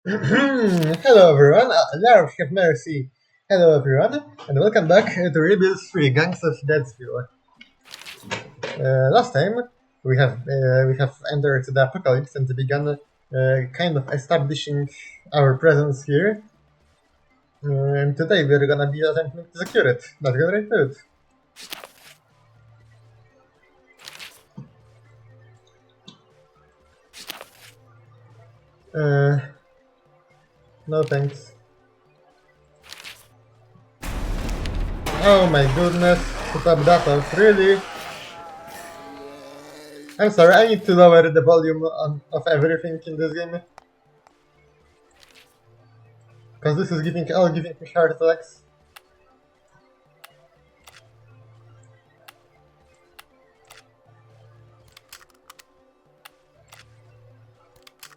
Hello everyone, Lord have mercy. Hello everyone, and welcome back to Rebuild 3 Gangs of Deadsville. Last time we have entered the apocalypse and begun kind of establishing our presence here. And today we're gonna be attempting to secure it. Let's get right to it. Uh, no thanks. Oh my goodness, put up that off, really? I'm sorry, I need to lower the volume of everything in this game. Because this is giving me heart attacks.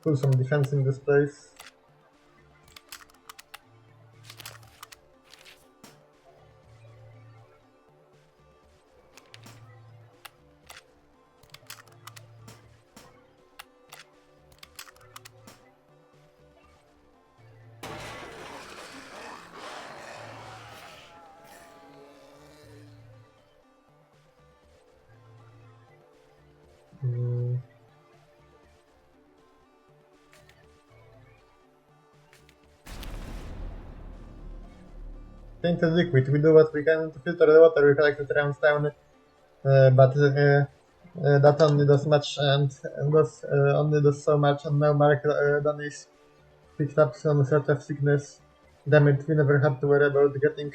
Put some defense in this place. Mm. Tainted liquid. We do what we can to filter the water we collected around town, but that only does much and only does so much. And now Mark Donis picked up some sort of sickness. Damn it, we never had to worry about getting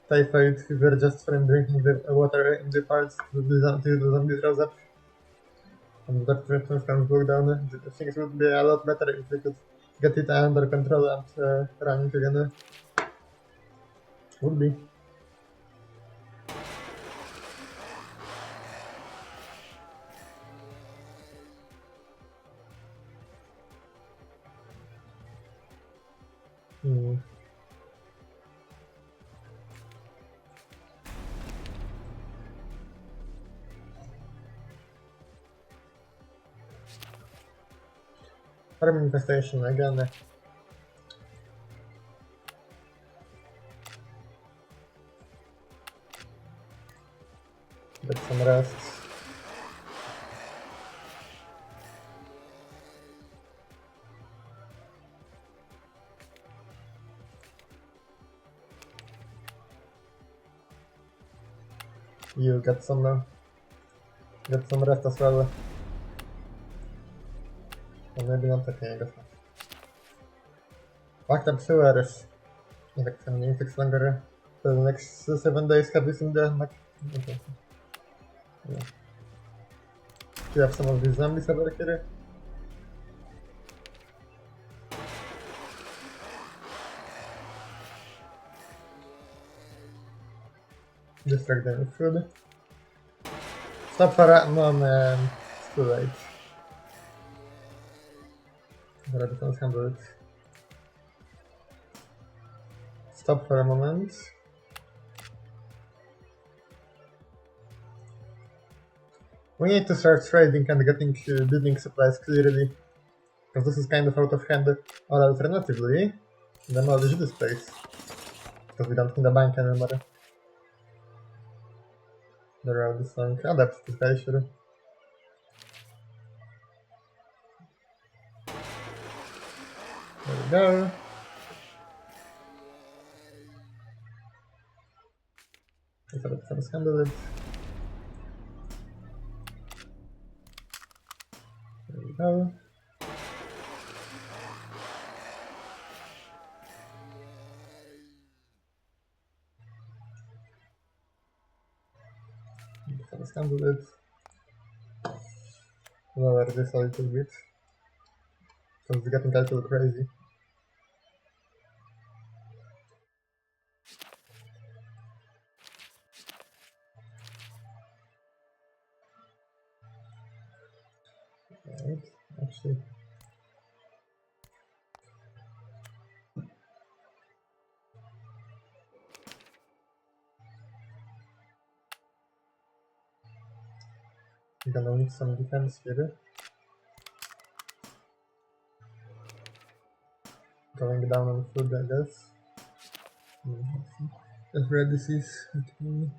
typhoid fever just from drinking the water in the parts till the zombies rose up. And that resistance can go down. Things would be a lot better if we could get it under control and run it again. Would be. Hmm. Farm infestation again. Get some rest. You get some rest as well. Or maybe not. Okay, I guess not. Locked up sewers. Like 10 minutes longer. For the next 7 days, have you seen the okay. Yeah. Do you have some of these zombies over here? Distract them with food. Stop for a moment. It's too late. Already can't handle it. Stop for a moment. We need to start trading and getting building supplies clearly, because this is kind of out of hand. Or alternatively, demolish this place, because we don't need a bank anymore. The road is long. Oh, that's this guy, sure. There we go. Let's handle it. There we go. Let's handle it. Lower this a little bit, because it's getting a little crazy. Right, actually. We're gonna need some defense here. Going down on food, I guess. Red disease. Okay.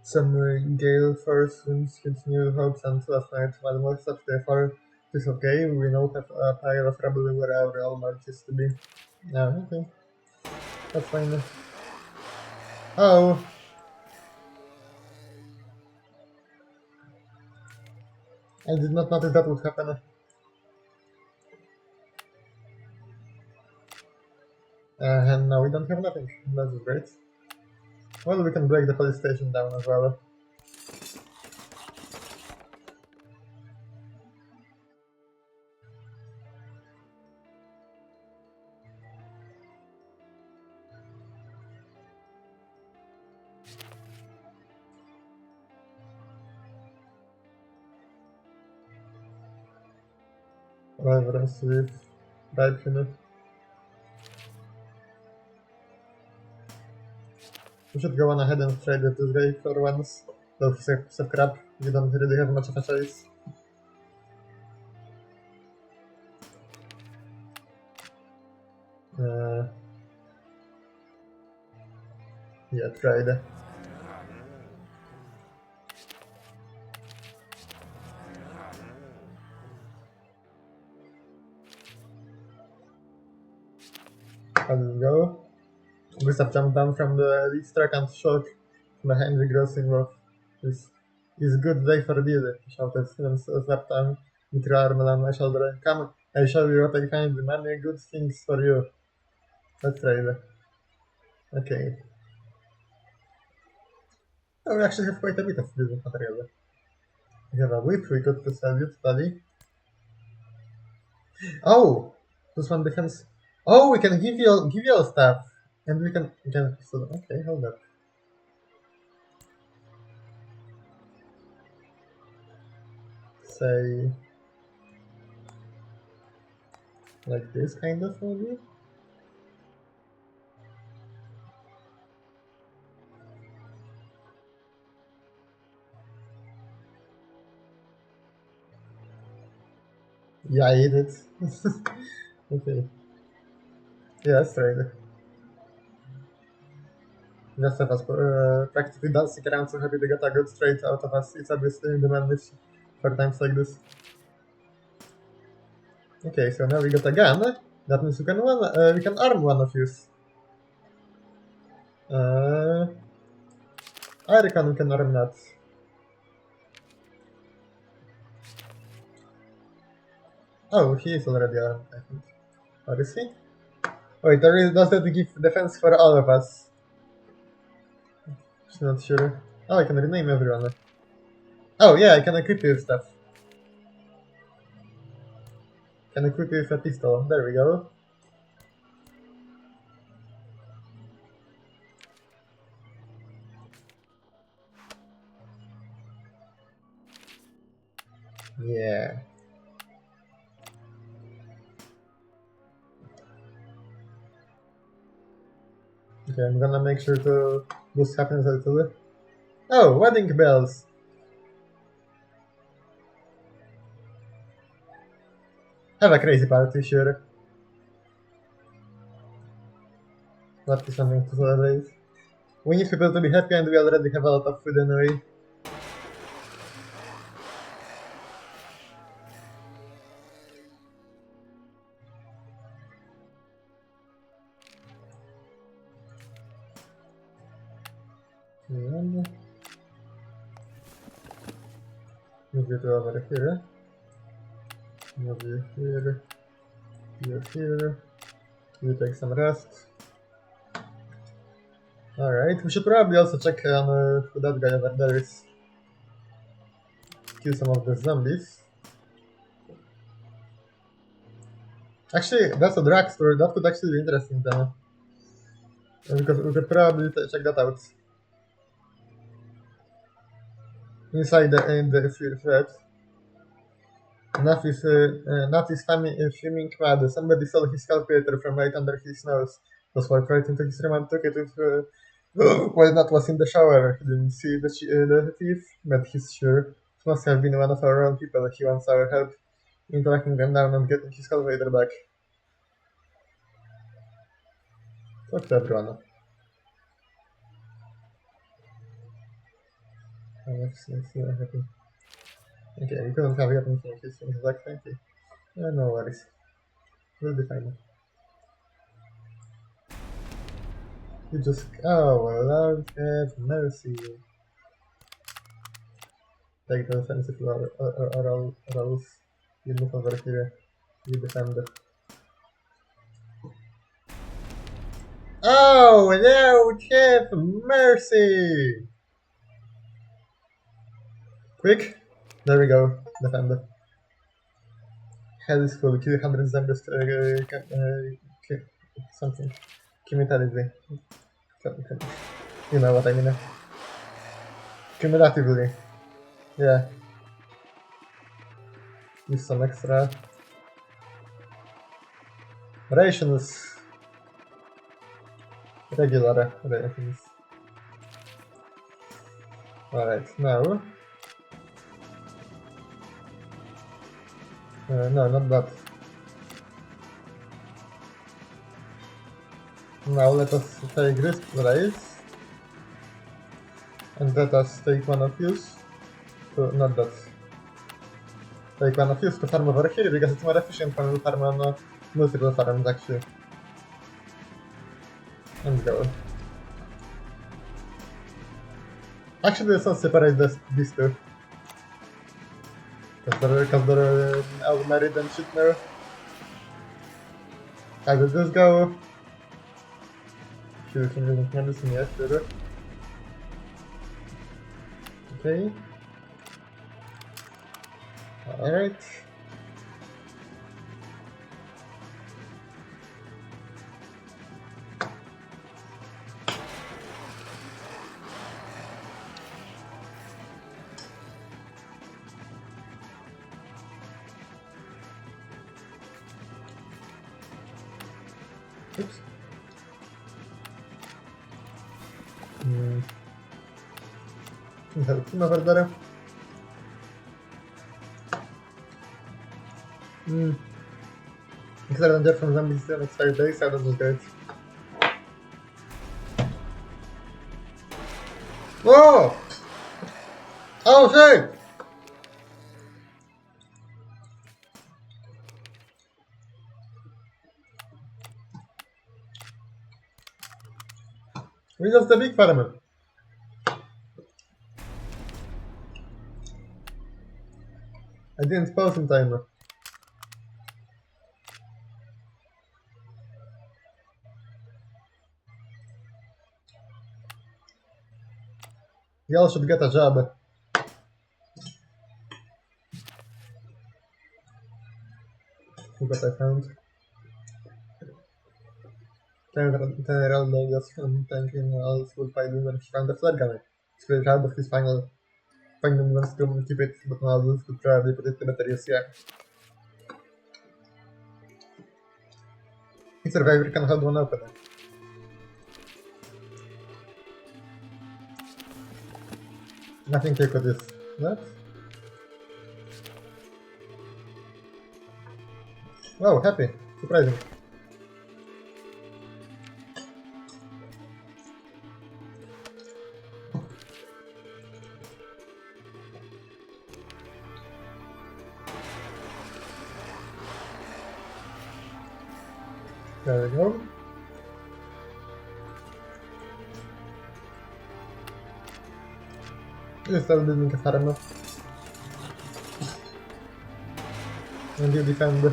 Some gale force winds continue hopes and last night, while most of the far is okay. We now have a pile of rubble where our real march is to be. Yeah, okay. That's fine. Oh! I did not notice that would happen. And now we don't have nothing. That's great. Well, we can break the police station down as well. Reverence with right unit. We should go on ahead and trade with this guy for once. Though he's a crap, we don't really have much of a choice. Uh, yeah, trade. Let's go. Gustav jumped down from the lead track and shot behind the grossing of this is good day for a deal, he shouted, and slapped on Micro arm on my shoulder. Come, I show you what I find, many good things for you. That's right. Okay. Oh, we actually have quite a bit of business material. We have a whip, we got to sell you, study. Oh! This one defense. Oh, we can give you all stuff. And we can so, okay, hold up. Say like this kind of maybe? Yeah, I ate it. Okay. Yeah, that's right. Just of us practically dancing around so happy to get a good trade out of us. It's obviously in demand for times like this. Okay, so now we got a gun. That means we can arm one of you. Uh, I reckon we can arm that. Oh, he is already armed, I think. Or is he? Wait, does that give defense for all of us? Just not sure. Oh, I can rename everyone. Oh, yeah, I can equip you with stuff. Can equip you with a pistol. There we go. Yeah. Okay, I'm gonna make sure to this happens a little bit. Oh, wedding bells! Have a crazy party, sure. What is something to celebrate? We need people to be happy and we already have a lot of food anyway. And move you to over here. Move you here. You here. You take some rest. Alright, we should probably also check on who that guy over there is. Kill some of the zombies. Actually, that's a drugstore. That could actually be interesting then. Because we could probably check that out. Inside in the thread. Nat is fuming mad. Somebody stole his calculator from right under his nose. Was walked right into his room and took it with, while Nat was in the shower. He didn't see the thief, but he's sure it must have been one of our own people. He wants our help in tracking them down and getting his calculator back. Talk to everyone. Let's see what happens. Okay, we couldn't have gotten things exactly. Okay. No worries. We'll be fine. You just... Oh, Lord have mercy. Take the offensive rolls. You move over here. You defend it. Oh, Lord have mercy! Quick! There we go. Defend it. Hell is full. Kill 100 zombies. Something. Cumulatively. You know what I mean. Cumulatively. Yeah. Use some extra rations. Regular rations. Alright, now. No, not that. Now let us take this race. And let us take one of use. Not that. Take one of use to farm over here because it's more efficient when we farm on multiple farms actually. And go. Actually, let's not separate these two. Because they're all married and shit now. How did this go? Shoot, I'm using medicine, yes, sure. Okay. Alright. Oops. Help him over there. Clear danger from zombies the next 5 days, that was great. Whoa! Oh shit! We lost the big farmer. I didn't pause in time. Y'all should get a job. What I found. General Logos from tanking all school fighting when he found the flood gunner. It's pretty proud of his final wants to keep it, but now those could probably put it to better use, yeah. Each survivor can hold one open. Nothing to with this. What? Wow, happy. Surprising. There we go. Just start building a farm. And you defend.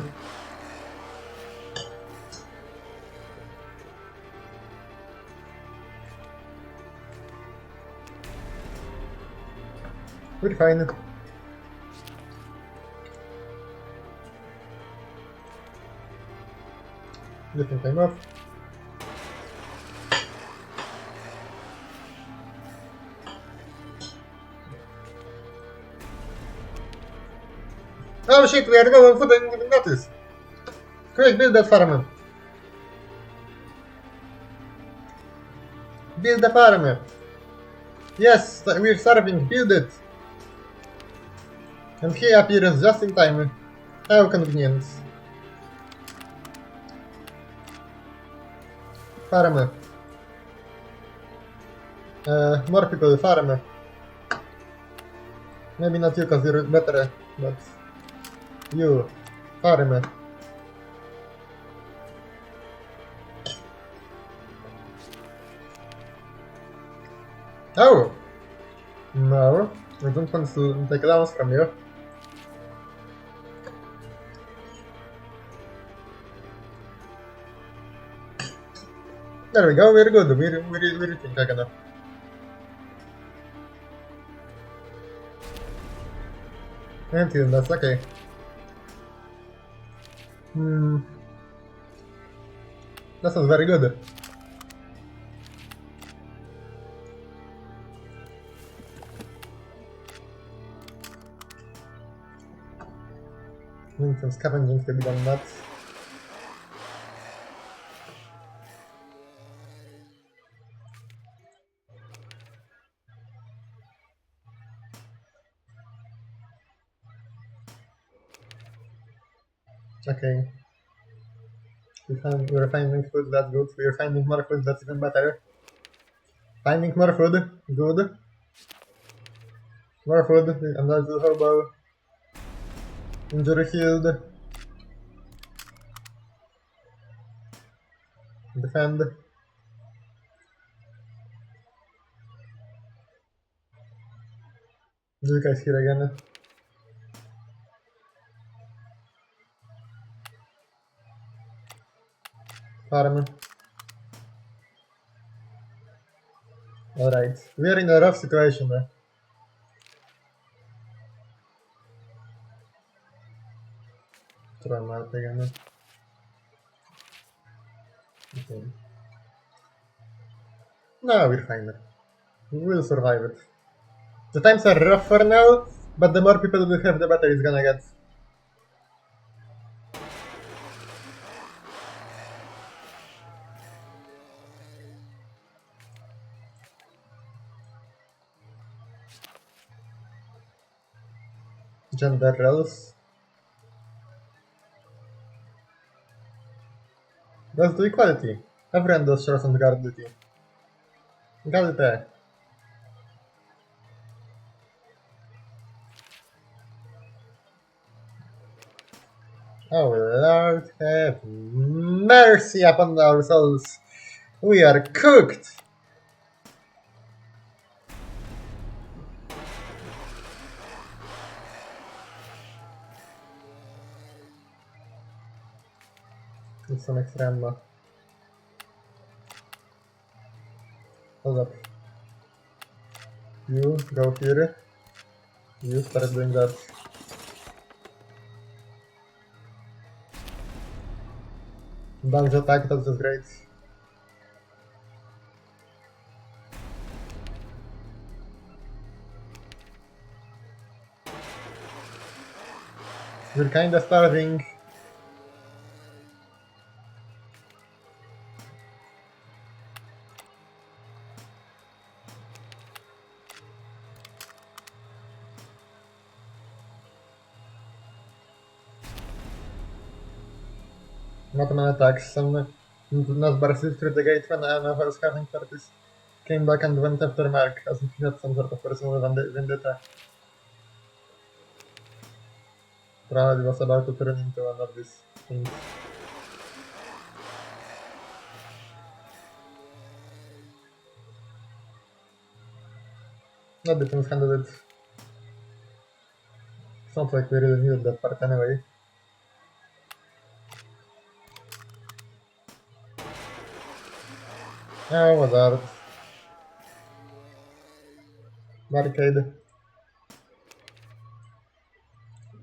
We're fine. Different time off. Oh shit, we are going food and even notice. Quick, build that farm. Build the farm. Yes, we're starving, build it. And he appears just in time. How convenient. Farm. More people, farm. Maybe not you, cause you're better, but you, farm. Oh! No, I don't want to take loans from you. There we go, we're good, we're reaching enough. Until that's okay. That sounds very good. Need some scavenging to be done nuts. Okay. We're finding food, that's good. We're finding more food, that's even better. Finding more food, good. More food, and that's the hobo. Injury healed. Defend. This guy's here again. Farm. Alright. We're in a rough situation. Throw him out again. Okay. No, we're fine. We'll survive it. The times are rough for now, but the more people we have, the better it's gonna get. Gender roles. Let's do equality. Everyone does share some guard duty. Equality. Oh Lord, have mercy upon our souls. We are cooked. Need some extra ammo. Hold up. You go here. You start doing that. Bunch attack, that's just great. We're kinda starving. Not many attacks. Some Nazbar slipped through the gate when one of our scouting parties came back and went after Mark as if he had some sort of personal vendetta. Probably was about to turn into one of these things. Not the things handled it. Sounds like we really needed that part anyway. Oh, was that? Barricade.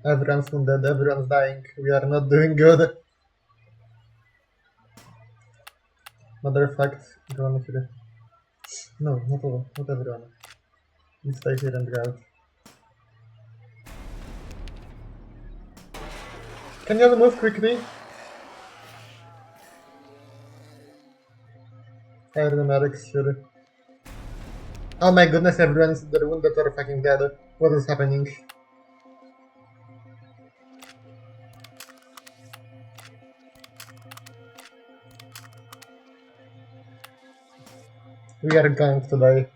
Everyone's wounded, everyone's dying. We are not doing good. Matter of fact, go on here. No, not all, not everyone. You stay here and go out. Can you all move quickly? Fire the medics, sure. Oh my goodness, everyone is the wounded or fucking dead. What is happening? We are going to die.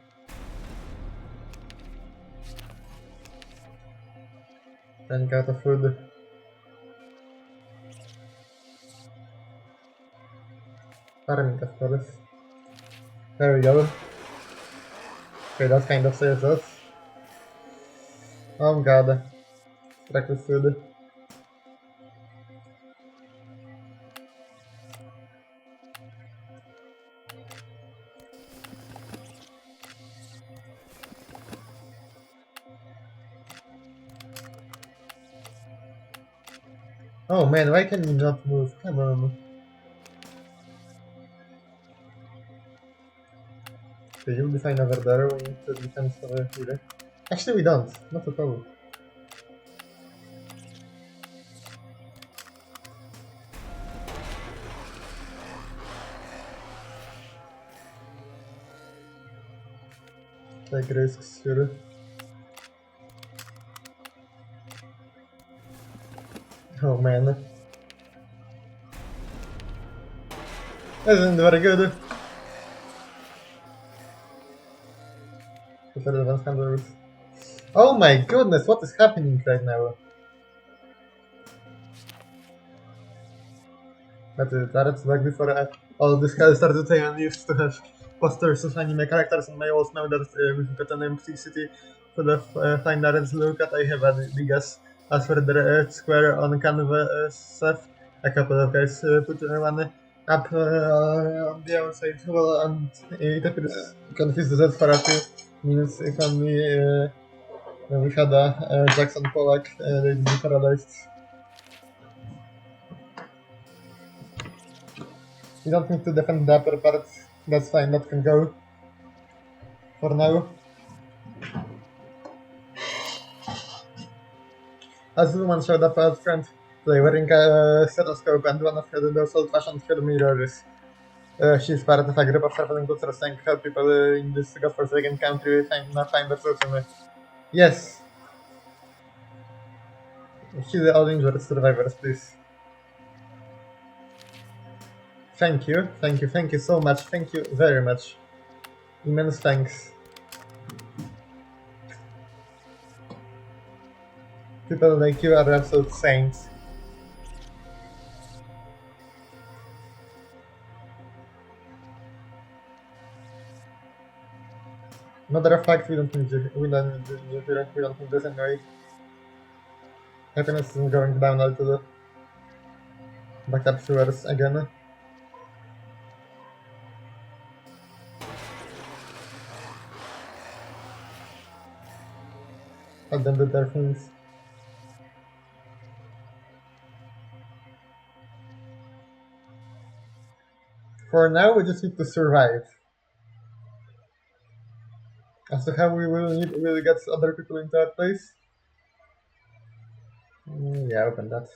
Running out of food. Farming, of course. There we go. Okay, that kind of saves us. Oh god. Breakfast food. Oh man, why can you not move? Come on. Okay, you'll be fine over there. We need to defend over here. Actually, we don't. Not at all. Take risks here. Oh man. This isn't very good. Prefer advanced handlers. Oh my goodness, what is happening right now? That's like before all this hell started, I used to have posters of anime characters on my walls. Now that we've got an empty city full of fine arts look at, I have a big as for the square on canvas stuff. A couple of guys put one up on the outside wall, and it appears confused that for a few minutes. If only we had a Jackson Pollock, they'd be paralyzed. We don't need to defend the upper part, that's fine, that can go for now. As the woman showed up out front, they wearing a stethoscope and one of those old-fashioned film mirrors. She's part of a group of traveling doctors trying to help people in this godforsaken country find their fortune. Yes, heal all injured survivors, please. Thank you so much, thank you very much. Immense thanks. People like you are absolute saints. Matter of fact, we don't need this anyway. Happiness isn't going down a little. Back up sewers again. Let them do their things. For now, we just need to survive. As to how we will get other people into that place. Yeah, open that.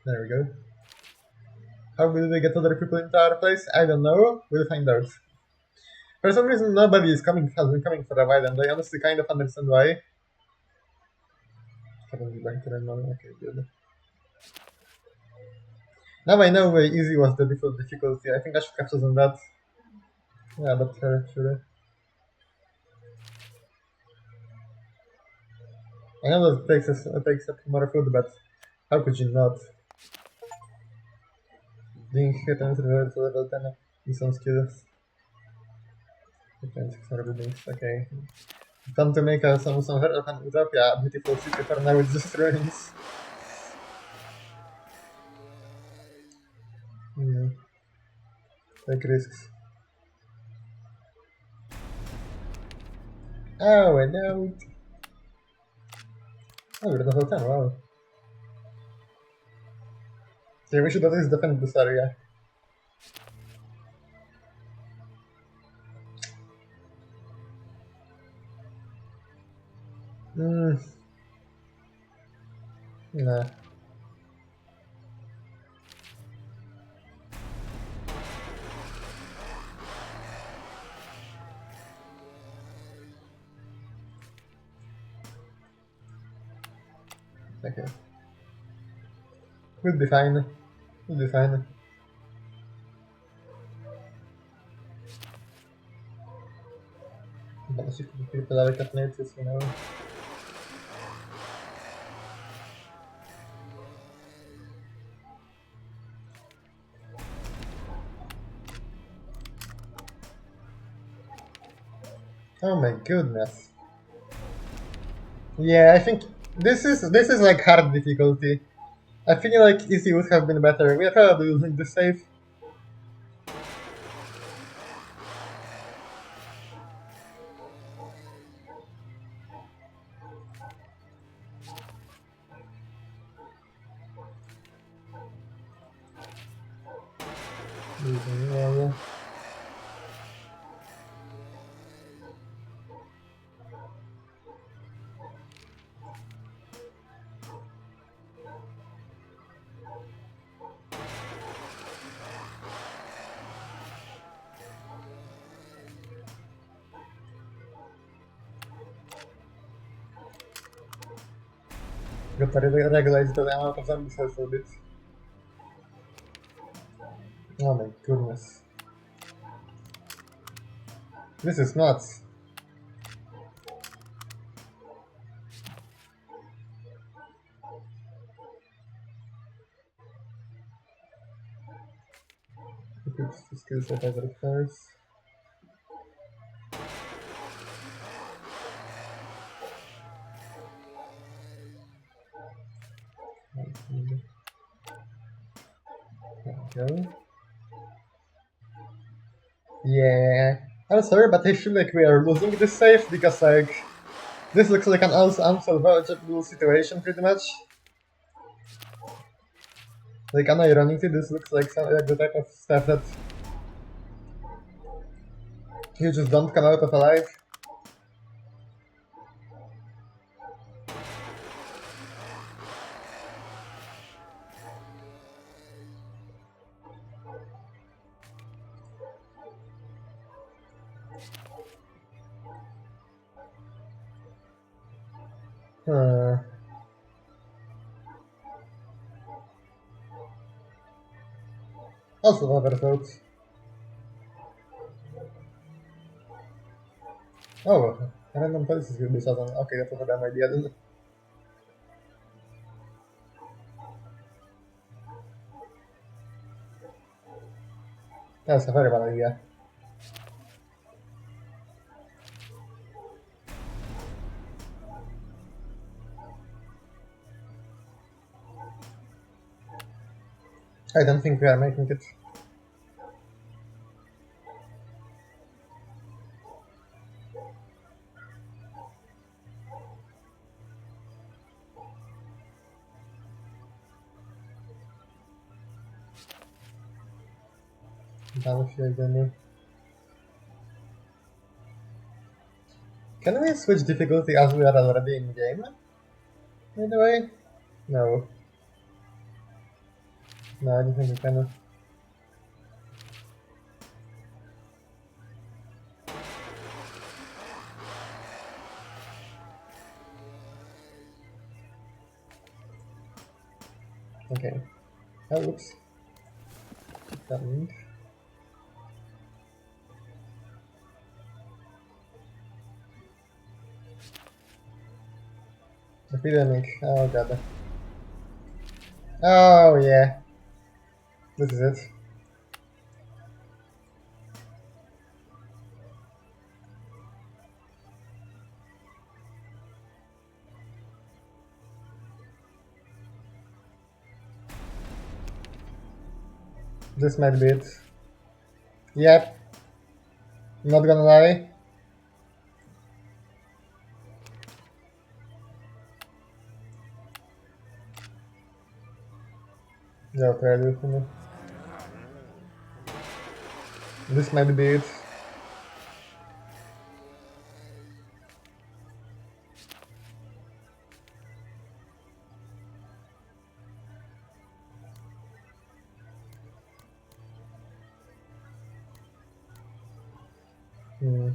There we go. How will we get other people into our place? I don't know. We'll find out. For some reason, nobody has been coming for a while, and I honestly kind of understand why. Haven't been back to them now. Okay, good. Now I know why easy was the default difficulty. I think I should have chosen that. Yeah, that's fair, actually. I know that it takes up more food, but how could you not? Being hit and reverted to level 10 with some skills. Okay, 6 more buildings, okay. Time to make some very of an utopia, a beautiful city for now it's just ruins. Take risks. Oh, I know. Oh, we're the whole time, wow. Okay, we should at least defend this area. Nah. Okay. We'll be fine. We'll be fine. But she could be like at notice, you know. Oh my goodness. Yeah, I think this is like hard difficulty. I feel like easy would have been better. We are probably losing the save. Yeah. Gotta regulate the amount of zombies a little bit. Oh my goodness. This is nuts. Equips the skills that have requires. There we go. Yeah. I'm sorry, but I feel like we are losing this save because like this looks like an unsolvable situation pretty much. Like unironically, this looks like like the type of stuff that you just don't come out of alive. Uh, also overthought. Oh, random places will be shot on. Okay, that's a damn idea then. That's a very bad idea. I don't think we are making it. Damn if you're. Can we switch difficulty as we are already in game? By the way? No. No, I don't think we can. Okay. Oh, oops. Coming. Epidemic. Oh god. Oh yeah. This is it. This might be it. Yep. Not gonna lie. No, try this for me. This might be it. Hmm.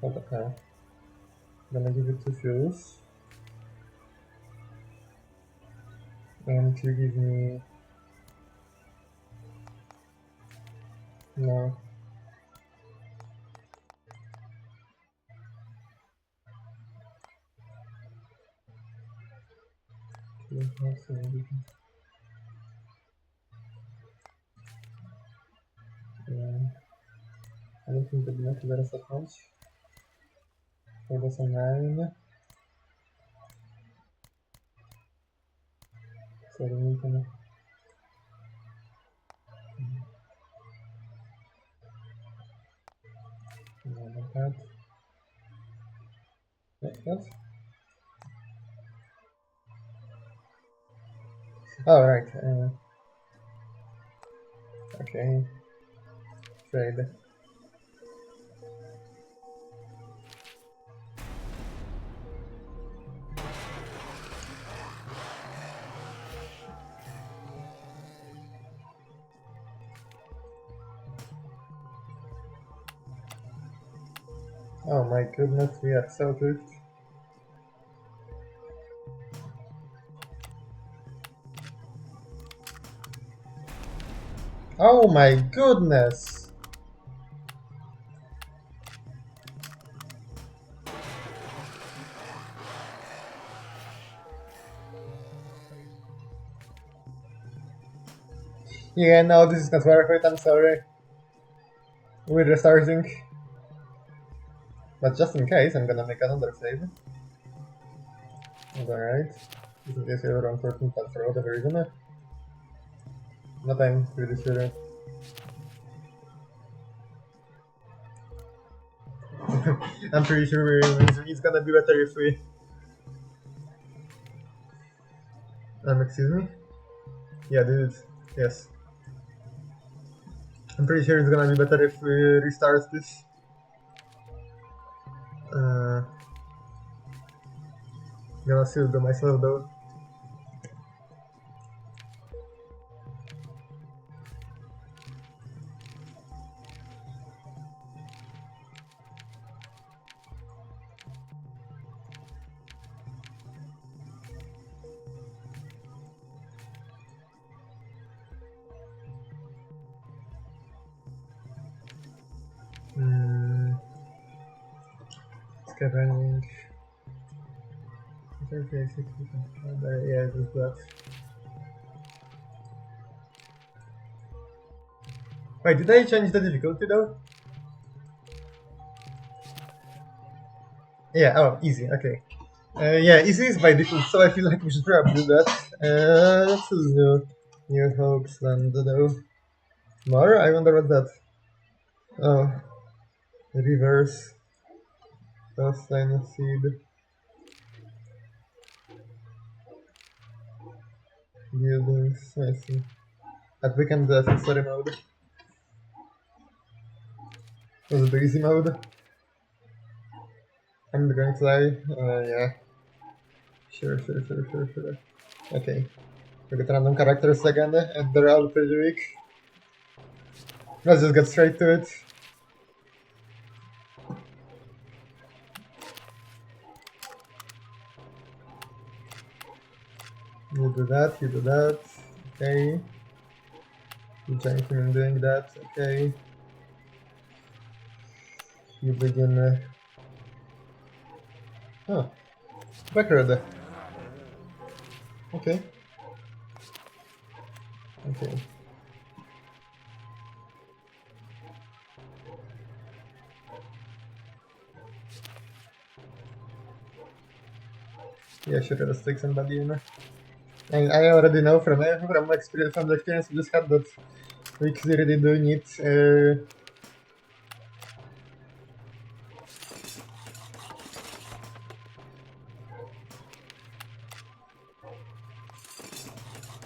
What the hell? Gonna give it 2 fuels. And you give me No. I don't think the block zaraz zacząć. To są 9. Sorry, nie wiem. No, that. What? Oh, right. Okay. Trade. Oh my goodness, we are so drift. Oh my goodness! Yeah, no, this is not worth it, I'm sorry. We're restarting. But just in case, I'm gonna make another save. Alright. Just in case I have a wrong person, but for whatever reason. Not I'm really sure. I'm pretty sure it's gonna be better if we... excuse me? Yeah, dude. Yes. I'm pretty sure it's gonna be better if we restart this. Gonna still do myself though. Scavenging. Okay, yeah, just that. Wait, did I change the difficulty though? Yeah, oh, easy, okay. Yeah, easy is by default, so I feel like we should probably do that. Let's do New Hopes and though. More? I wonder what's that. Oh, reverse. Line seed. Buildings, I see. At weekend the story mode. Was it the easy mode? I'm going to lie. Yeah. Sure. Okay. We get random characters again, and they're all pretty weak. Let's just get straight to it. You do that, you do that. Okay. You join him in doing that. Okay. You begin. Oh, record. Okay. Okay. Yeah, sure. Let's take somebody in. I already know from experience, we just had that we clearly do need.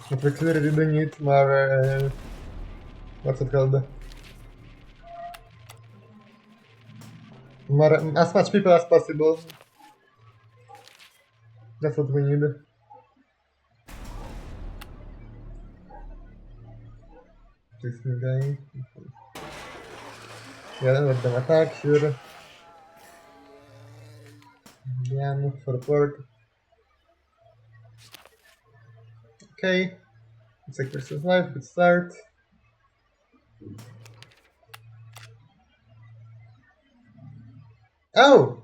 But we clearly do need more. What's it called? More, as much people as possible. That's what we need. This new guy. Yeah, let them attack, sure. Again, for port. Okay. It's like versus life, good start. Oh!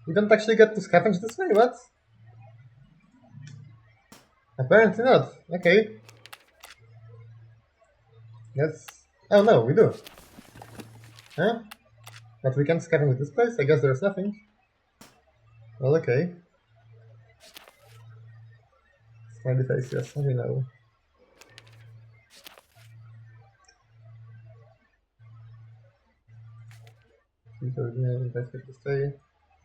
We don't actually get to scavenge this way, what? Apparently not. Okay. Yes. Oh no, we do. Huh? But we can't scavenge this place? I guess there's nothing. Well, okay. Smiley face, yes, we know. People nie invited to stay.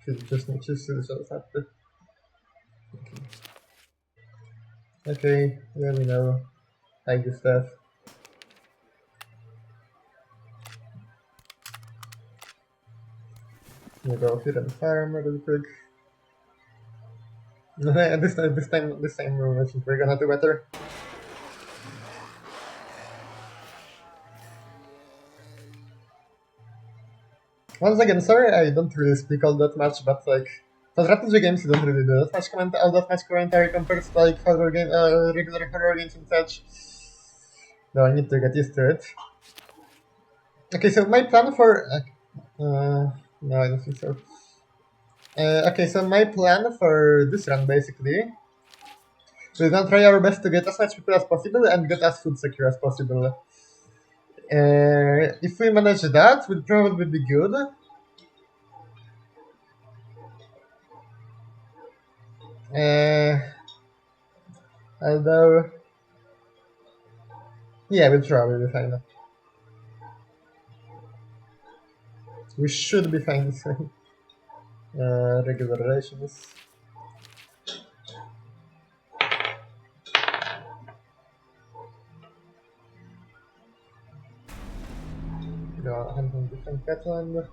Wszyscy otwarty. Okay, yeah, we know. Hide the stuff. We'll go here and farm really quick. This time I think we're gonna do better. Once again, sorry I don't really speak all that much, but like for strategy games you don't really do that much all that much commentary compared to like horror game, regular horror games and such. No, I need to get used to it. Okay, so my plan for no, I don't think so. Okay, so my plan for this run basically, we're gonna try our best to get as much people as possible and get as food secure as possible. If we manage that, we'll probably be good. Although, yeah, we'll probably be fine. We should be fine. Regular rations. Go hunting different cattle and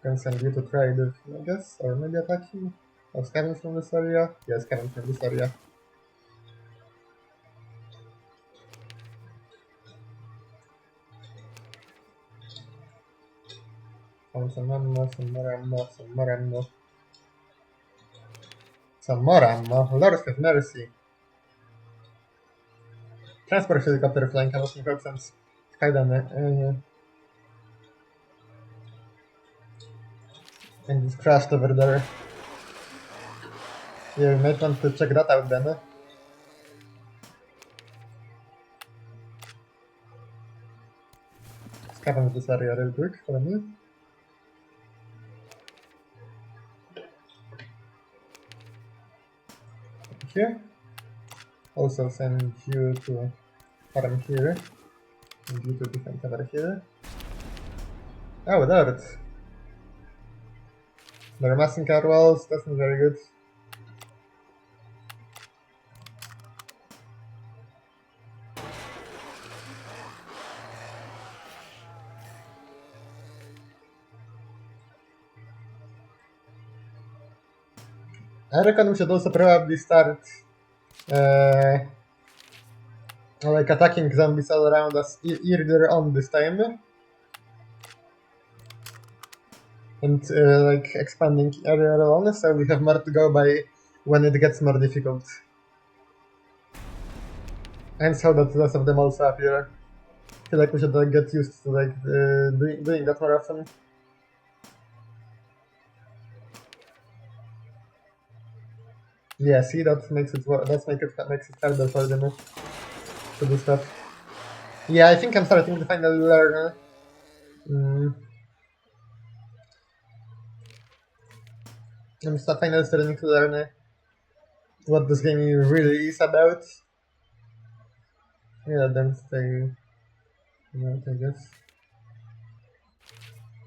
can send you to trade if I guess, or maybe attack him. Or scavenge from this area. Yeah, scavenge from this area. Found some ammo, some more ammo, some more ammo. Some more ammo. Lord have mercy. Transport helicopter flying cannot make sense. Skydane. And it's crashed over there. Yeah, we might want to check that out then. Scavenge this area real quick for me. Here. Also send you to farm here. And you to defend over here. Oh, dirt. They're massing our walls, that's not very good. I reckon we should also probably start like attacking zombies all around us earlier on this time. And like expanding area on, so we have more to go by when it gets more difficult. And so that less of them also appear. I feel like we should get used to like doing that more often. Yeah, see, that makes it harder for them to do stuff. Yeah, I think I'm starting to finally learn. I'm finally starting to learn what this game really is about. Yeah, then stay. I guess.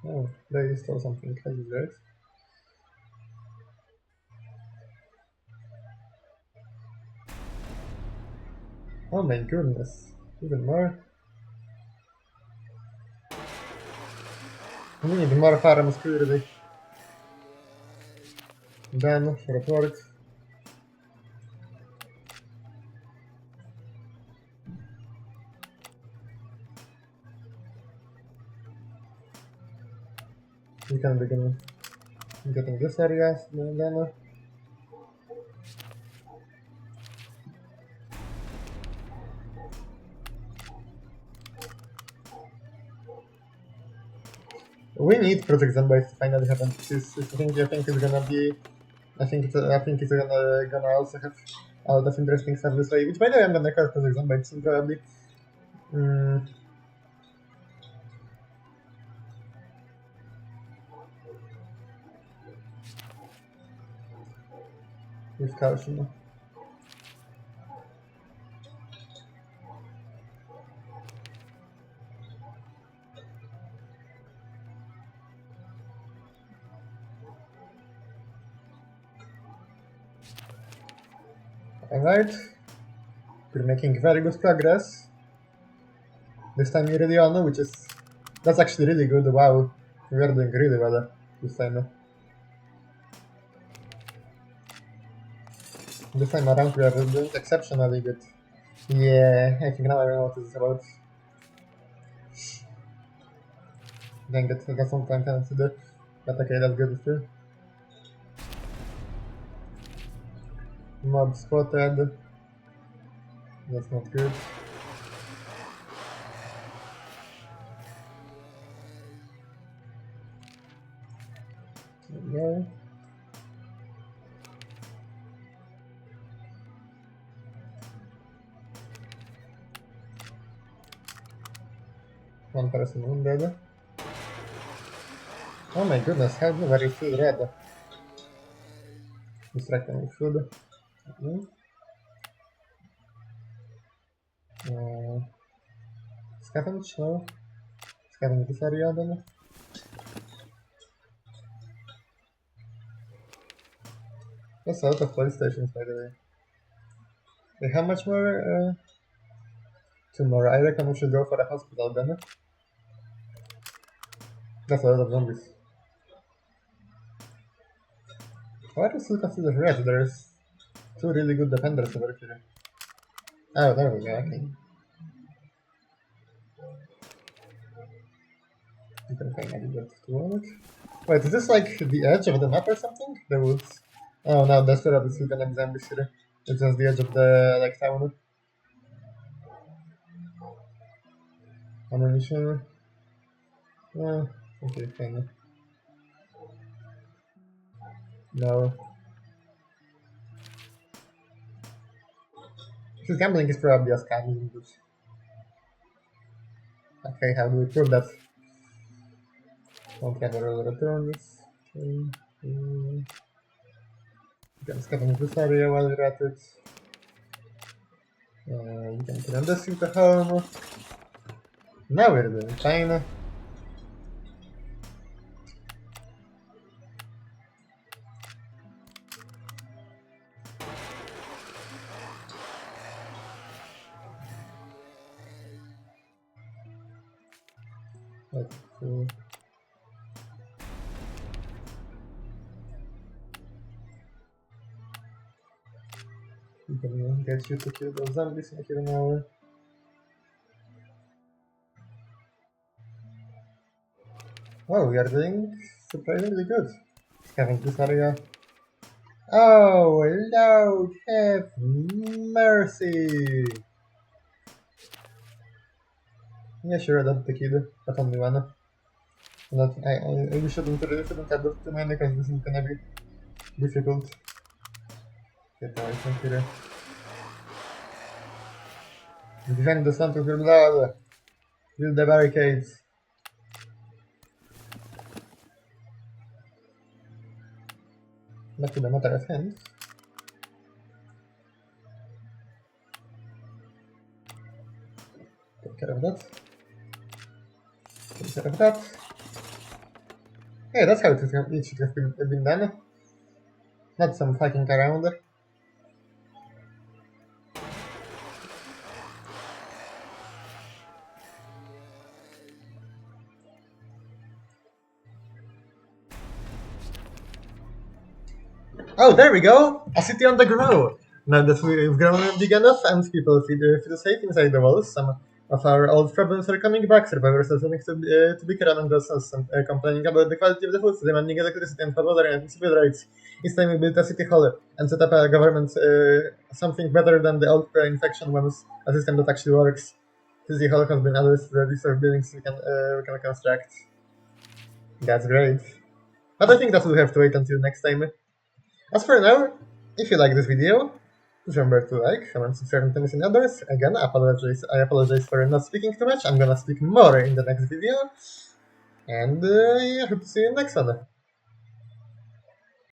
Oh, they stole something. I did that. Oh my goodness. Even more. We need more farms clearly. Then report. We can begin getting this area. Then We need Project Zombies to finally happen. I think it's gonna be. I think it's gonna also have a lot of interesting stuff this way. Which by the way, I'm gonna call Project Zombies soon probably. With caution. Alright. We're making very good progress. This time Iridiano, which is... That's actually really good, wow. We are doing really well this time. This time around we are doing exceptionally good. Yeah, I think now I know what this is about. Dang it, that's what I'm trying to do. But okay, that's good too. Mob spotted. That's not good. There we go. One person wounded. Oh my goodness, how very food red. Distracting with food. Scavenge? No. Scavenge this area then. That's a lot of police stations by the way. Wait, how much more? Two more. I reckon we should go for a hospital then. That's a lot of zombies. Why do you still consider red? There's two really good defenders over here. Oh, there we go, okay. You can finally get to work. Wait, is this like the edge of the map or something? The woods? Oh no, that's probably still gonna be zombies here. It's just the edge of the like town. Ammunition. Okay, fine. No. This gambling is probably a scam, isn't it? Okay, how do we prove that? Don't have a roll returns. Okay. You can scavenge this area while you're at it. You can turn this into home. Now we're doing fine. Let's see. We can get you to kill those zombies in here now. Wow, we are doing surprisingly good. Scavenge this area. Oh, Lord have mercy! Yeah, sure, that's the kid, but only one. Not, we shouldn't have too many because this is gonna be difficult. Get away from here. Defend the sun with your blood! Build the barricades! Back to the matter at hand. Take care of that. Take care of that. Hey, that's how it should have been done. Not some fucking around. Oh, there we go! A city on the grow! Now that we've grown big enough and people feel safe inside the walls, some of our old problems are coming back. Survivors are starting to bicker among themselves and complaining about the quality of the food, demanding electricity and hot water and civil rights. It's time we built a city hall and set up a government, something better than the old infection ones, a system that actually works. City hall has been added to the list of buildings we can construct. That's great. But I think that we'll have to wait until next time. As for now, if you like this video, please remember to like, comment, subscribe, and tell me any others. Again, I apologize for not speaking too much. I'm gonna speak more in the next video. And I hope to see you in the next one.